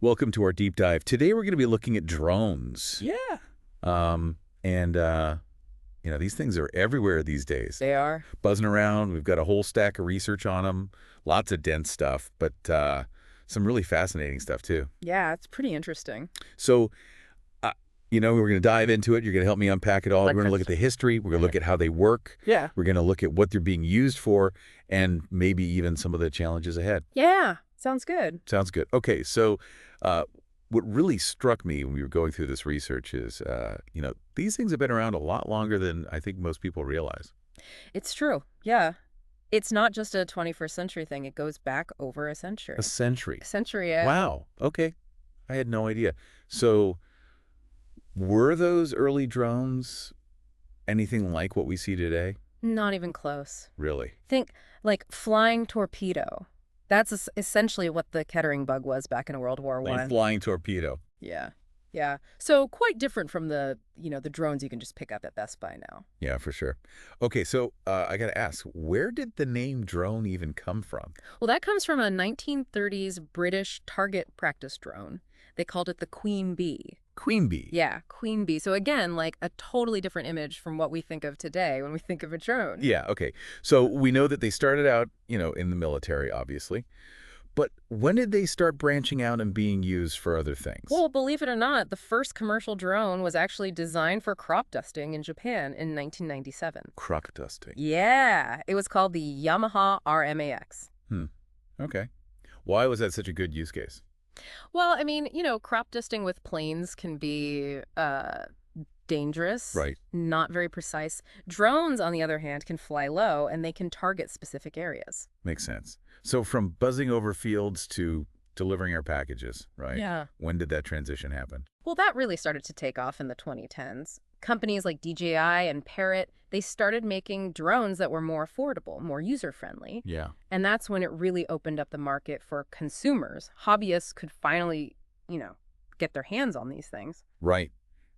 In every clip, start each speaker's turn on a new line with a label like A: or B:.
A: Welcome to our deep dive. Today we're going to be looking at drones.
B: Yeah,
A: And these things are everywhere these days.
B: they are.
A: Buzzing around. We've got a whole stack of research on them. Lots of dense stuff, but some really fascinating stuff too.
B: Yeah, it's pretty interesting.
A: So, we're going to dive into it. You're going to help me unpack it all. We're going to look at the history. We're going to look at how they work.
B: Yeah.
A: We're going to look at what they're being used for and maybe even some of the challenges ahead.
B: Yeah, sounds good.
A: Sounds good. Okay, so what really struck me when we were going through this research is, these things have been around a lot longer than I think most people realize.
B: It's true. Yeah. It's not just a 21st century thing. It goes back over a century.
A: A century.
B: A century, yeah.
A: Wow. Okay. I had no idea. So were those early drones anything like what we see today?
B: Not even close.
A: Really?
B: Think like flying torpedo. That's essentially what the Kettering bug was back in World War
A: Like
B: One.
A: flying torpedo.
B: Yeah. Yeah. So quite different from the drones you can just pick up at Best Buy now.
A: Yeah, for sure. Okay, so I got to ask, where did the name drone even come from?
B: Well, that comes from a 1930s British target practice drone. They called it the Queen Bee.
A: Queen bee.
B: Yeah, Queen Bee. So again, like a totally different image from what we think of today when we think of a drone.
A: Yeah, okay. So we know that they started out, in the military, obviously. But when did they start branching out and being used for other things?
B: Well, believe it or not, the first commercial drone was actually designed for crop dusting in Japan in 1997.
A: Crop dusting.
B: Yeah, it was called the Yamaha RMAX.
A: Hmm. Okay. Why was that such a good use case?
B: Well, I mean, crop dusting with planes can be dangerous,
A: Right.
B: not very precise. Drones, on the other hand, can fly low and they can target specific areas.
A: Makes sense. So from buzzing over fields to delivering our packages, right?
B: Yeah.
A: When did that transition happen?
B: Well, that really started to take off in the 2010s. Companies like DJI and Parrot, they started making drones that were more affordable, more user-friendly.
A: Yeah.
B: And that's when it really opened up the market for consumers. Hobbyists could finally, get their hands on these things.
A: Right.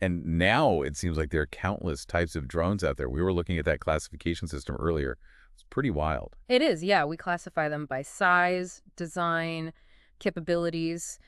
A: And now it seems like there are countless types of drones out there. We were looking at that classification system earlier. It's pretty wild.
B: It is, yeah. We classify them by size, design, capabilities,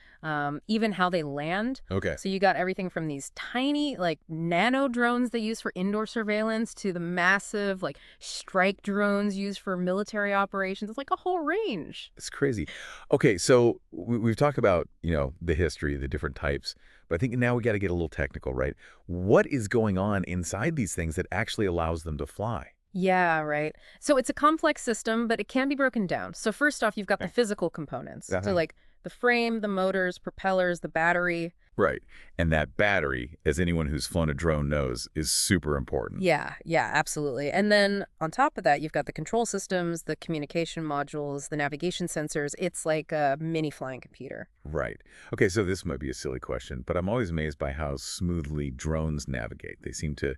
B: even how they land.
A: Okay.
B: So you got everything from these tiny, like, nano drones they use for indoor surveillance to the massive, like, strike drones used for military operations. It's like a whole range.
A: It's crazy. Okay, so we've talked about, the history, the different types, but I think now we got to get a little technical, right? What is going on inside these things that actually allows them to fly?
B: Yeah, right. So it's a complex system, but it can be broken down. So first off, you've got the
A: Okay.
B: physical components. So
A: Uh-huh.
B: like the frame, the motors, propellers, the battery.
A: Right. And that battery, as anyone who's flown a drone knows, is super important.
B: Yeah, absolutely. And then on top of that, you've got the control systems, the communication modules, the navigation sensors. It's like a mini flying computer.
A: Right. Okay, so this might be a silly question, but I'm always amazed by how smoothly drones navigate. They seem to,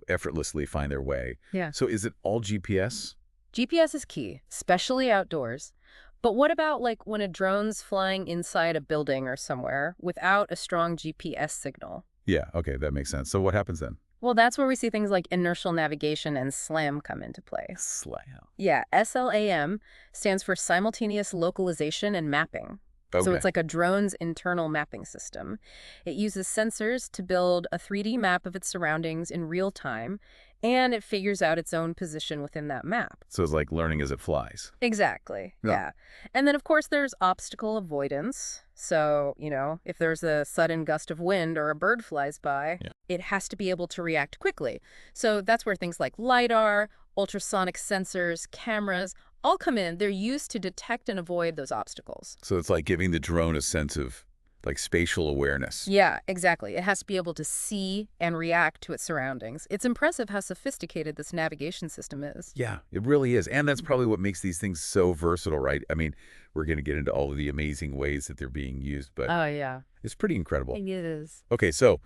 A: effortlessly find their way.
B: Yeah.
A: So is it all GPS?
B: GPS is key, especially outdoors. But what about like when a drone's flying inside a building or somewhere without a strong GPS signal?
A: Yeah, okay, that makes sense. So what happens then?
B: Well, that's where we see things like inertial navigation and SLAM come into play.
A: Slam.
B: Yeah, SLAM stands for simultaneous localization and mapping.
A: Okay.
B: So it's like a drone's internal mapping system. It uses sensors to build a 3D map of its surroundings in real time, and it figures out its own position within that map.
A: So it's like learning as it flies.
B: Exactly.
A: Yeah.
B: Yeah. And then, of course, there's obstacle avoidance. So, if there's a sudden gust of wind or a bird flies by,
A: Yeah.
B: it has to be able to react quickly. So that's where things like LiDAR, ultrasonic sensors, cameras all come in. They're used to detect and avoid those obstacles.
A: So it's like giving the drone a sense of like spatial awareness.
B: Yeah, exactly. It has to be able to see and react to its surroundings. It's impressive how sophisticated this navigation system is.
A: Yeah, it really is. And that's probably what makes these things so versatile, right? I mean, we're going to get into all of the amazing ways that they're being used, but
B: Oh, yeah.
A: it's pretty incredible.
B: It is.
A: Okay, so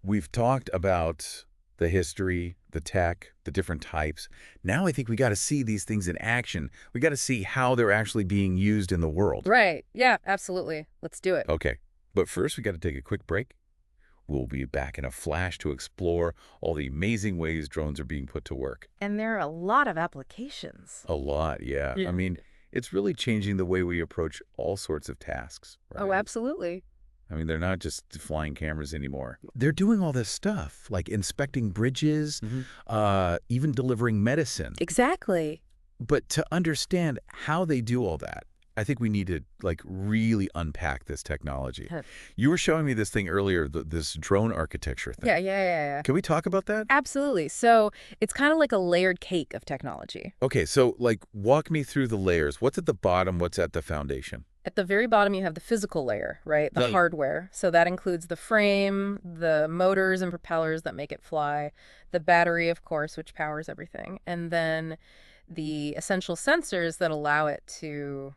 A: we've talked about the history, the tech, the different types. Now I think we got to see these things in action. We got to see how they're actually being used in the world.
B: Right. Yeah, absolutely. Let's do it.
A: Okay, but first we got to take a quick break. We'll be back in a flash to explore all the amazing ways drones are being put to work.
B: And there are a lot of applications.
A: A lot, yeah.
B: Yeah.
A: I mean, It's really changing the way we approach all sorts of tasks,
B: Oh,
A: right?
B: absolutely.
A: I mean, they're not just flying cameras anymore. They're doing all this stuff, like inspecting bridges, even delivering medicine.
B: Exactly.
A: But to understand how they do all that, I think we need to, like, really unpack this technology.
B: Huh.
A: You were showing me this thing earlier, this drone architecture thing.
B: Yeah.
A: Can we talk about that?
B: Absolutely. So it's kind of like a layered cake of technology.
A: Okay, so, like, walk me through the layers. What's at the bottom? What's at the foundation?
B: At the very bottom, you have the physical layer, right? The
A: Right.
B: hardware. So that includes the frame, the motors and propellers that make it fly, the battery, of course, which powers everything, and then the essential sensors that allow it to,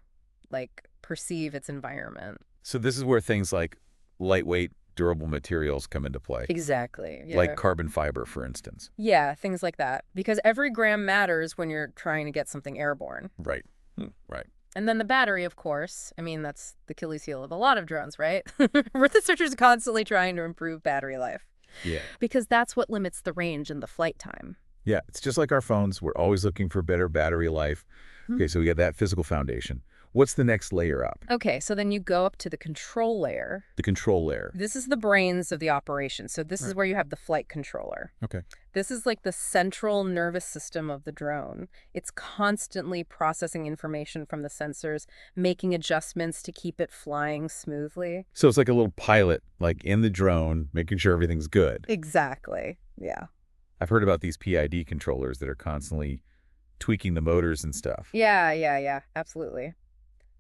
B: like, perceive its environment.
A: So this is where things like lightweight, durable materials come into play.
B: Exactly. Yeah.
A: Like carbon fiber, for instance.
B: Yeah, things like that. Because every gram matters when you're trying to get something airborne.
A: Right. Right.
B: And then the battery, of course. I mean, that's the Achilles heel of a lot of drones, right? Researchers are constantly trying to improve battery life
A: Yeah.
B: because that's what limits the range and the flight time.
A: Yeah, it's just like our phones. We're always looking for better battery life. Okay, so we got that physical foundation. What's the next layer up?
B: Okay, so then you go up to the control layer.
A: The control layer.
B: This is the brains of the operation. So this is where you have the flight controller.
A: Okay.
B: This is like the central nervous system of the drone. It's constantly processing information from the sensors, making adjustments to keep it flying smoothly.
A: So it's like a little pilot, like in the drone, making sure everything's good.
B: Exactly. Yeah.
A: I've heard about these PID controllers that are constantly tweaking the motors and stuff.
B: Yeah. Absolutely.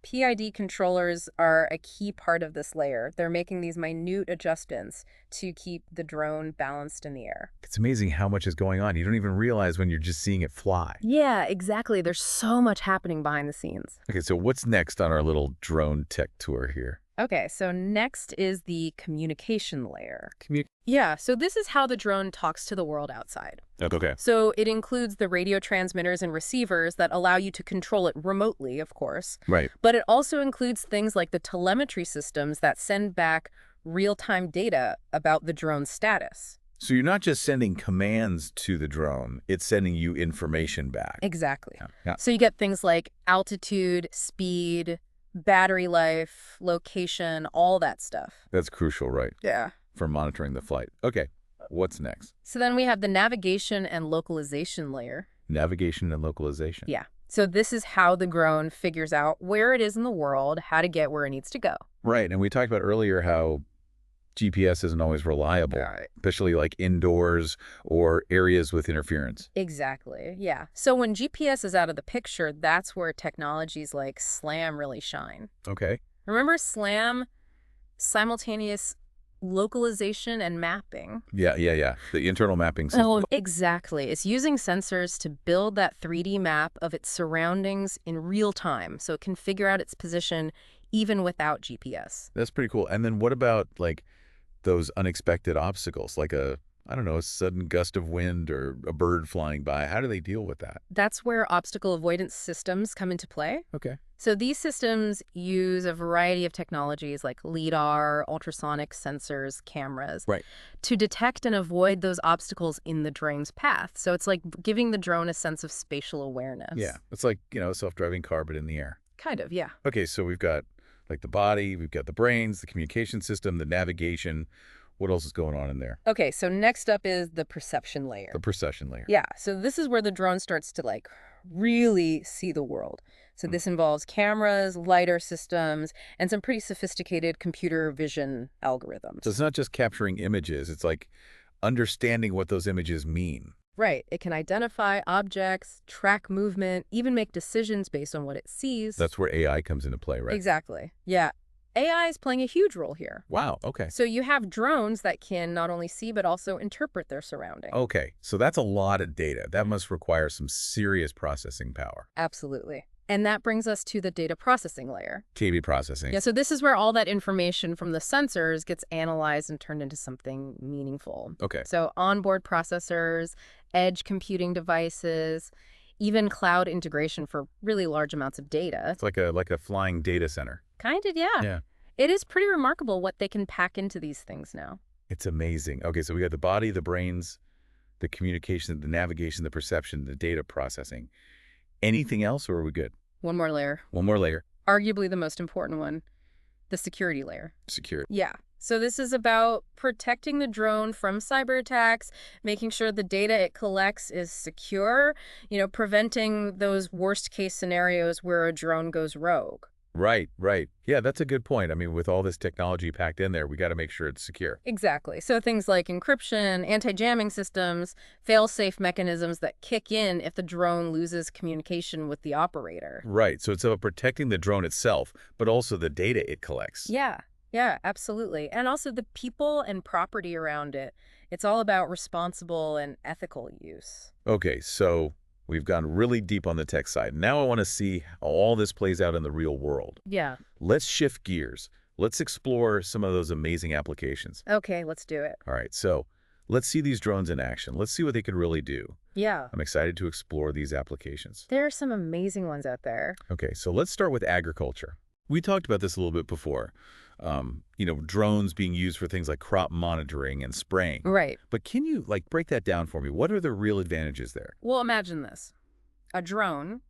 B: PID controllers are a key part of this layer. They're making these minute adjustments to keep the drone balanced in the air.
A: It's amazing how much is going on. You don't even realize when you're just seeing it fly.
B: Yeah, exactly. There's so much happening behind the scenes.
A: Okay, so what's next on our little drone tech tour here?
B: Okay, so next is the communication layer. Yeah, so this is how the drone talks to the world outside.
A: Okay.
B: So it includes the radio transmitters and receivers that allow you to control it remotely, of course.
A: Right.
B: But it also includes things like the telemetry systems that send back real-time data about the drone's status.
A: So you're not just sending commands to the drone, it's sending you information back.
B: Exactly.
A: Yeah.
B: So you get things like altitude, speed, battery life, location, all that stuff.
A: That's crucial, right?
B: Yeah.
A: For monitoring the flight. Okay, what's next?
B: So then we have the navigation and localization layer.
A: Navigation and localization.
B: Yeah. So this is how the drone figures out where it is in the world, how to get where it needs to go.
A: Right, and we talked about earlier how GPS isn't always reliable, especially like indoors or areas with interference.
B: Exactly. Yeah. So when GPS is out of the picture, that's where technologies like SLAM really shine.
A: Okay.
B: Remember SLAM? Simultaneous localization and mapping.
A: Yeah. The internal mapping system.
B: Oh, exactly. It's using sensors to build that 3D map of its surroundings in real time so it can figure out its position even without GPS.
A: That's pretty cool. And then what about like those unexpected obstacles, like a sudden gust of wind or a bird flying by? How do they deal with that?
B: That's where obstacle avoidance systems come into play.
A: Okay.
B: So these systems use a variety of technologies like LIDAR, ultrasonic sensors, cameras,
A: Right.
B: to detect and avoid those obstacles in the drone's path. So it's like giving the drone a sense of spatial awareness.
A: Yeah. It's like, a self-driving car, but in the air.
B: Kind of, yeah.
A: Okay, so we've got like the body, we've got the brains, the communication system, the navigation. What else is going on in there?
B: Okay, so next up is the perception layer.
A: The procession layer.
B: Yeah, so this is where the drone starts to like really see the world. So this involves cameras, lidar systems, and some pretty sophisticated computer vision algorithms.
A: So it's not just capturing images, it's like understanding what those images mean.
B: Right. It can identify objects, track movement, even make decisions based on what it sees.
A: That's where AI comes into play, right?
B: Exactly. Yeah. AI is playing a huge role here.
A: Wow, okay.
B: So you have drones that can not only see but also interpret their surroundings.
A: Okay, so that's a lot of data. That must require some serious processing power.
B: Absolutely. And that brings us to the data processing layer.
A: KB processing.
B: Yeah, so this is where all that information from the sensors gets analyzed and turned into something meaningful.
A: Okay.
B: So onboard processors, edge computing devices, even cloud integration for really large amounts of data.
A: It's like a flying data center.
B: Kind of, yeah.
A: Yeah.
B: It is pretty remarkable what they can pack into these things now.
A: It's amazing. Okay, so we got the body, the brains, the communication, the navigation, the perception, the data processing. Anything else, or are we good?
B: One more layer.
A: One more layer.
B: Arguably the most important one, the security layer.
A: Secure.
B: Yeah. So this is about protecting the drone from cyber attacks, making sure the data it collects is secure, preventing those worst case scenarios where a drone goes rogue.
A: Right, right. Yeah, that's a good point. I mean, with all this technology packed in there, we got to make sure it's secure.
B: Exactly. So things like encryption, anti-jamming systems, fail-safe mechanisms that kick in if the drone loses communication with the operator.
A: Right. So it's about protecting the drone itself, but also the data it collects.
B: Yeah. Yeah, absolutely. And also the people and property around it. It's all about responsible and ethical use.
A: Okay, so we've gone really deep on the tech side. Now I want to see how all this plays out in the real world.
B: Yeah.
A: Let's shift gears. Let's explore some of those amazing applications.
B: Okay, let's do it.
A: All right, so let's see these drones in action. Let's see what they could really do.
B: Yeah.
A: I'm excited to explore these applications.
B: There are some amazing ones out there.
A: Okay, so let's start with agriculture. We talked about this a little bit before. Drones being used for things like crop monitoring and spraying.
B: Right.
A: But can you break that down for me? What are the real advantages there?
B: Well, imagine this. A drone,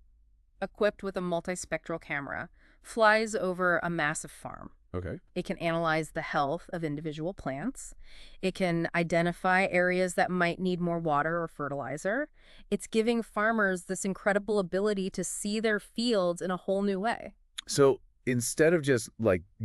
B: equipped with a multispectral camera, flies over a massive farm.
A: Okay.
B: It can analyze the health of individual plants. It can identify areas that might need more water or fertilizer. It's giving farmers this incredible ability to see their fields in a whole new way.
A: So instead of just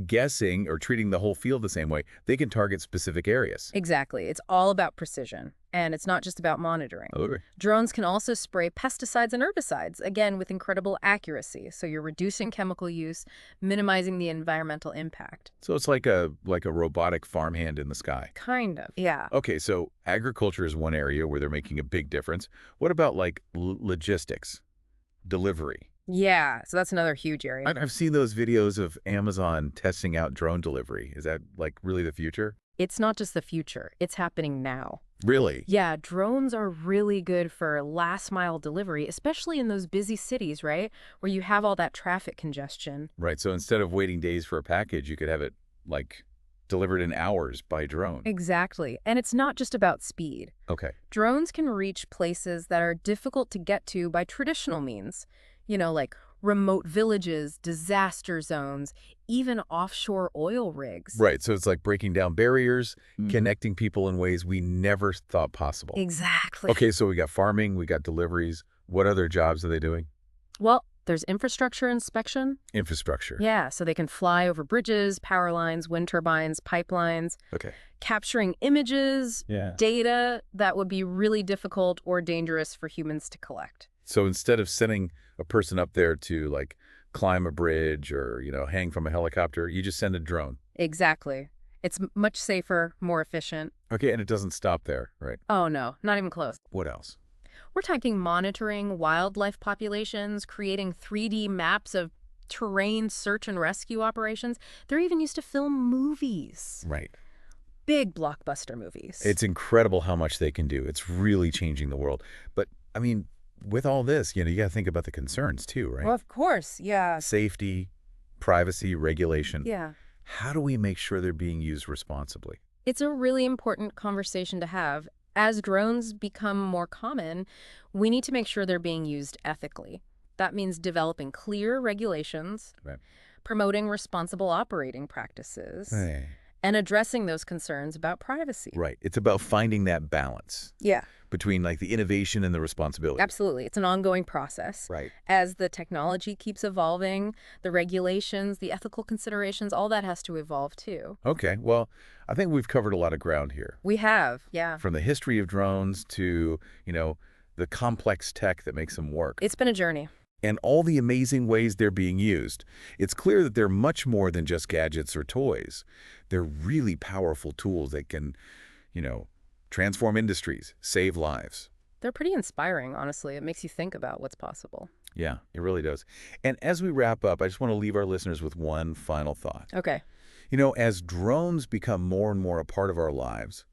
A: guessing or treating the whole field the same way, they can target specific areas.
B: Exactly. It's all about precision. And it's not just about monitoring.
A: Okay.
B: Drones can also spray pesticides and herbicides, again, with incredible accuracy. So you're reducing chemical use, minimizing the environmental impact.
A: So it's like a robotic farmhand in the sky.
B: Kind of. Yeah.
A: Okay, so agriculture is one area where they're making a big difference. What about logistics, delivery?
B: Yeah, so that's another huge area.
A: I've seen those videos of Amazon testing out drone delivery. Is that really the future?
B: It's not just the future. It's happening now.
A: Really?
B: Yeah, drones are really good for last mile delivery, especially in those busy cities, right? Where you have all that traffic congestion.
A: Right, so instead of waiting days for a package, you could have it delivered in hours by drone.
B: Exactly. And it's not just about speed.
A: Okay.
B: Drones can reach places that are difficult to get to by traditional means. Like remote villages, disaster zones, even offshore oil rigs.
A: Right, so it's like breaking down barriers, connecting people in ways we never thought possible.
B: Exactly.
A: Okay, so we got farming, we got deliveries. What other jobs are they doing?
B: Well, there's infrastructure inspection.
A: Infrastructure.
B: Yeah, so they can fly over bridges, power lines, wind turbines, pipelines,
A: Okay.
B: capturing images,
A: Yeah.
B: data that would be really difficult or dangerous for humans to collect.
A: So instead of sending a person up there to climb a bridge or, hang from a helicopter, you just send a drone.
B: Exactly. It's much safer, more efficient.
A: Okay, and it doesn't stop there, right?
B: Oh, no, not even close.
A: What else?
B: We're talking monitoring wildlife populations, creating 3D maps of terrain search and rescue operations. They're even used to film movies.
A: Right.
B: Big blockbuster movies.
A: It's incredible how much they can do. It's really changing the world. But, I mean, with all this, you got to think about the concerns too, right?
B: Well, of course, yeah.
A: Safety, privacy, regulation.
B: Yeah.
A: How do we make sure they're being used responsibly?
B: It's a really important conversation to have. As drones become more common, we need to make sure they're being used ethically. That means developing clear regulations,
A: Right.
B: promoting responsible operating practices, and addressing those concerns about privacy.
A: Right. It's about finding that balance
B: Yeah,
A: between the innovation and the responsibility.
B: absolutely. It's an ongoing process.
A: Right.
B: As the technology keeps evolving, the regulations, the ethical considerations, all that has to evolve too.
A: Okay. Well, I think we've covered a lot of ground here.
B: We have, yeah.
A: From the history of drones to, the complex tech that makes them work.
B: It's been a journey.
A: And all the amazing ways they're being used. It's clear that they're much more than just gadgets or toys. They're really powerful tools that can, transform industries, save lives.
B: They're pretty inspiring, honestly. It makes you think about what's possible.
A: Yeah, it really does. And as we wrap up, I just want to leave our listeners with one final thought.
B: Okay.
A: As drones become more and more a part of our lives,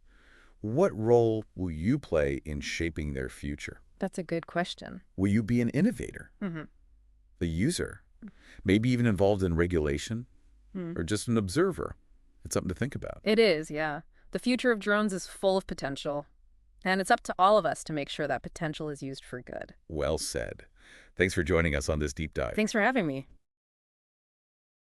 A: what role will you play in shaping their future?
B: That's a good question.
A: Will you be an innovator, a user, maybe even involved in regulation, or just an observer? It's something to think about.
B: It is, yeah. The future of drones is full of potential, and it's up to all of us to make sure that potential is used for good.
A: Well said. Thanks for joining us on this deep dive.
B: Thanks for having me.